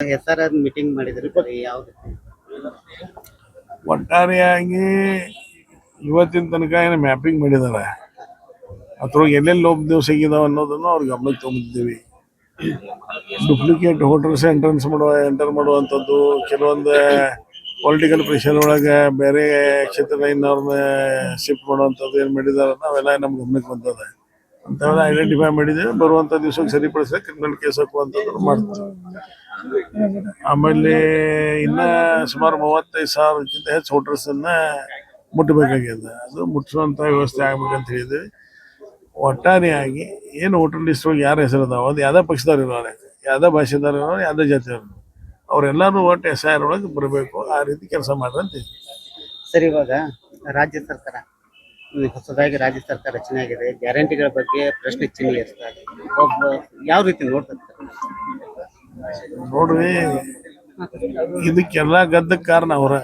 SRR meeting ಮಾಡಿದ್ರಿ sir ಯಾವ ರೀತಿ? ಒಟ್ಟಾರೆಯಾಗಿ ಇವತ್ತಿನ ತನಕ ಏನು ಮ್ಯಾಪಿಂಗ್ ಮಾಡಿದ್ದಾರೆ ಅದ್ರೊಳಗೆ ಎಲ್ಲೆಲ್ಲಿ ಲೋಪ ಸಿಗಿದಾವ ಅನ್ನೋದನ್ನು ಅವ್ರ ಗಮನಕ್ಕೆ ತೊಗೊಂಡಿದ್ದೀವಿ. ಡುಪ್ಲಿಕೇಟ್ ವೋಟರ್ಸ್ ಎಂಟರ್ ಮಾಡುವಂಥದ್ದು, ಕೆಲವೊಂದು ಪೊಲಿಟಿಕಲ್ ಪ್ರೆಷರ್ ಒಳಗೆ ಬೇರೆ ಕ್ಷೇತ್ರದವ್ರನ್ನ ಶಿಫ್ಟ್ ಮಾಡುವಂಥದ್ದು ಏನು ಮಾಡಿದಾರೆ ಅವೆಲ್ಲ ನಮ್ಮ ಗಮನಕ್ಕೆ ಬಂದದ. ಅಂಥವೆಲ್ಲ ಐಡೆಂಟಿಫೈ ಮಾಡಿದ್ದೇವೆ. ಬರುವಂಥ ದಿವಸಕ್ಕೆ ಸರಿಪಡಿಸಿದ್ರೆ ಕ್ರಿಮಿನಲ್ ಕೇಸ್ ಹಾಕುವಂಥದ್ದು ಮಾಡ್ತೀವಿ. ಆಮೇಲೆ ಇನ್ನ ಸುಮಾರು 35,000ಕ್ಕಿಂತ ಹೆಚ್ಚು ವೋಟರ್ಸನ್ನ ಮುಟ್ಟಬೇಕಾಗ್ಯದ. ಅದು ಮುಟ್ಟಿಸುವಂಥ ವ್ಯವಸ್ಥೆ ಆಗ್ಬೇಕಂತ ಹೇಳಿದ್ವಿ. ಒಟ್ಟಾರೆಯಾಗಿ ಏನು ವೋಟರ್ ಲಿಸ್ಟ್ ಒಳಗೆ ಯಾರ ಹೆಸರು ಅದಾವ, ಅದು ಯಾವುದೇ ಪಕ್ಷದವ್ರು ಇರೋರು, ಯಾವುದೇ ಭಾಷೆದವ್ರು ಇರೋರು, ಯಾವುದೇ ಜಾತಿಯವರು, ಅವರೆಲ್ಲರೂ ಒಟ್ಟು SIR ಒಳಗೆ ಬರಬೇಕು. ಆ ರೀತಿ ಕೆಲಸ ಮಾಡ್ರಿ ಅಂತ. ಸರ್, ಇವಾಗ ರಾಜ್ಯ ಸರ್ಕಾರ ಹೊಸದಾಗಿ ರಾಜ್ಯ ಸರ್ಕಾರ ರಚನೆ ಆಗಿದೆ. ಗ್ಯಾರಂಟಿಗಳ ಬಗ್ಗೆ ಪ್ರಶ್ನೆ ಚಿಹ್ನೆ ಇರ್ತಾರೆ. ಒಬ್ಬ ಯಾವ ರೀತಿ ನೋಡ್ತಾರೆ ನೋಡ್ರಿ, ಇದಕ್ಕೆಲ್ಲ ಗದ್ದಕ್ಕೆ ಕಾರಣ ಅವ್ರ,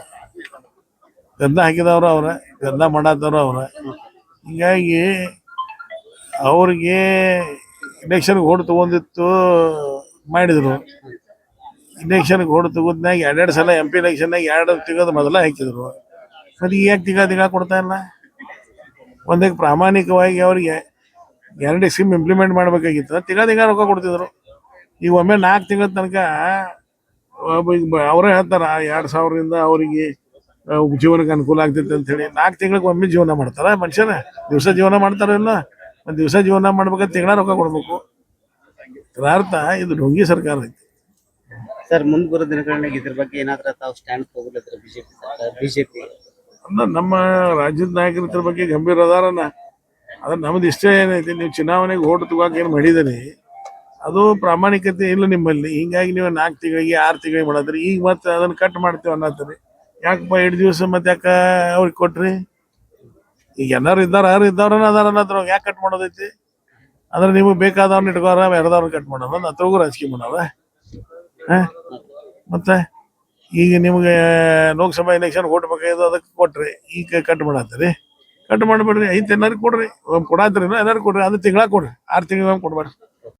ಗದ್ದ ಹಾಕಿದವ್ರು ಅವ್ರ, ಗದ್ದ ಮಾಡಾದವ್ರು ಅವ್ರ. ಹೀಗಾಗಿ ಅವ್ರಿಗೆ ಇಲೆಕ್ಷನ್ಗೆ ಓಡ್ ತಗೊಂಡಿತ್ತು ಮಾಡಿದ್ರು. ಇಲೆಕ್ಷನ್ಗೆ ಓಡ್ ತಗೋದ್ನಾಗ 2 ಸಲ MP ಇಲೆಕ್ಷನ್ನಾಗ 2 ತಿಂಗಳು ಮೊದಲ ಹಾಕಿದ್ರು. ಮತ್ತೆ ಈಗ ತಿಂಗಳ ಕೊಡ್ತಾ ಇಲ್ಲ. ಒಂದಕ್ಕೆ ಪ್ರಾಮಾಣಿಕವಾಗಿ ಅವ್ರಿಗೆ ಗ್ಯಾರಂಟಿ ಸ್ಕೀಮ್ ಇಂಪ್ಲಿಮೆಂಟ್ ಮಾಡಬೇಕಾಗಿತ್ತು. ತಿಂಗಳ ರೊಕ್ಕ ಕೊಡ್ತಿದ್ರು. ಈಗ ಒಮ್ಮೆ 4 ತಿಂಗಳ ತನಕ ಅವರೇ ಹೇಳ್ತಾರ 2,000ರಿಂದ ಅವರಿಗೆ ಜೀವನಕ್ಕೆ ಅನುಕೂಲ ಆಗ್ತೈತೆ ಅಂತ ಹೇಳಿ. 4 ತಿಂಗಳಿಗೆ ಒಮ್ಮೆ ಜೀವನ ಮಾಡ್ತಾರ ಮನುಷ್ಯನ? ದಿವಸ ಜೀವನ ಮಾಡ್ತಾರಲ್ಲ. ಒಂದು ದಿವಸ ಜೀವನ ಮಾಡ್ಬೇಕಾದ್ರೆ ತಿಂಗಳ ರೊಕ್ಕ ಕೊಡ್ಬೇಕು. ಅರ್ಥ ಇದು ಢೋಂಗಿ ಸರ್ಕಾರ ಐತಿ. ಸರ್, ಮುಂದೆ ಬರೋ ದಿನಗಳನ್ನಾಗ ಇದ್ರ ಬಗ್ಗೆ ಏನಾದ್ರೂ ತಾವು ಸ್ಟ್ಯಾಂಡ್ ತಗೊಳ್ಳೋದ್ರ ಬಿಜೆಪಿ ನಮ್ಮ ರಾಜ್ಯದ ನಾಯಕರ ಇದ್ರ ಬಗ್ಗೆ ಗಂಭೀರ ಅದಾರನ. ಅದ್ರ ನಮ್ದು ಇಷ್ಟ ಏನೈತಿ, ನೀವು ಚುನಾವಣೆಗೆ ಓಟ್ ತಗೋಕೆ ಏನು ಮಾಡಿದಿರಿ ಅದು ಪ್ರಾಮಾಣಿಕತೆ ಇಲ್ಲ ನಿಮ್ಮಲ್ಲಿ. ಹಿಂಗಾಗಿ ನೀವು 4 ತಿಂಗಳಿಗೆ 6 ತಿಂಗಳಿಗೆ ಮಾಡತ್ರಿ. ಈಗ ಮತ್ತೆ ಅದನ್ನ ಕಟ್ ಮಾಡ್ತೀವಿ ಅನ್ನತ್ತೀರಿ. ಯಾಕಪ್ಪ 2 ದಿವಸ ಮತ್ತೆ ಯಾಕೆ ಅವ್ರಿಗೆ ಕೊಟ್ರಿ? ಈಗ ಎಲ್ಲಾರು ಇದ್ದಾರ, ಯಾರು ಇದ್ದವ್ರನ್ನ ಅದಾರ ಅನ್ನೋದ್ರ ಯಾಕೆ ಕಟ್ ಮಾಡೋದೈತಿ? ಅಂದ್ರೆ ನಿಮಗೆ ಬೇಕಾದವ್ರನ್ನ ಇಟ್ಕೋರ, ಬೇರೆದವ್ರನ್ನ ಕಟ್ ಮಾಡೋಣ, ಅದ್ರಾಗೂ ರಾಜಕೀಯ ಮಾಡವ. ಮತ್ತೆ ಈಗ ನಿಮ್ಗೆ ಲೋಕಸಭಾ ಎಲೆಕ್ಷನ್ ಓಟ್ ಬೇಕಾಗಿದ್ದು, ಅದಕ್ಕೆ ಕೊಟ್ರಿ. ಈಗ ಕಟ್ ಮಾಡತ್ತೀರಿ. ಕಟ್ ಮಾಡ್ಬೇಡ್ರಿ. 5 ಎಲ್ಲರಿಗೂ ಕೊಡ್ರಿ. ಕೊಡಾತ್ರಿ, ಎಲ್ಲರಿಗೂ ಕೊಡ್ರಿ. ಅದು ತಿಂಗಳ ಕೊಡ್ರಿ. 6 ತಿಂಗಳ ಕೊಡ್ಬೇಡ್ರಿ.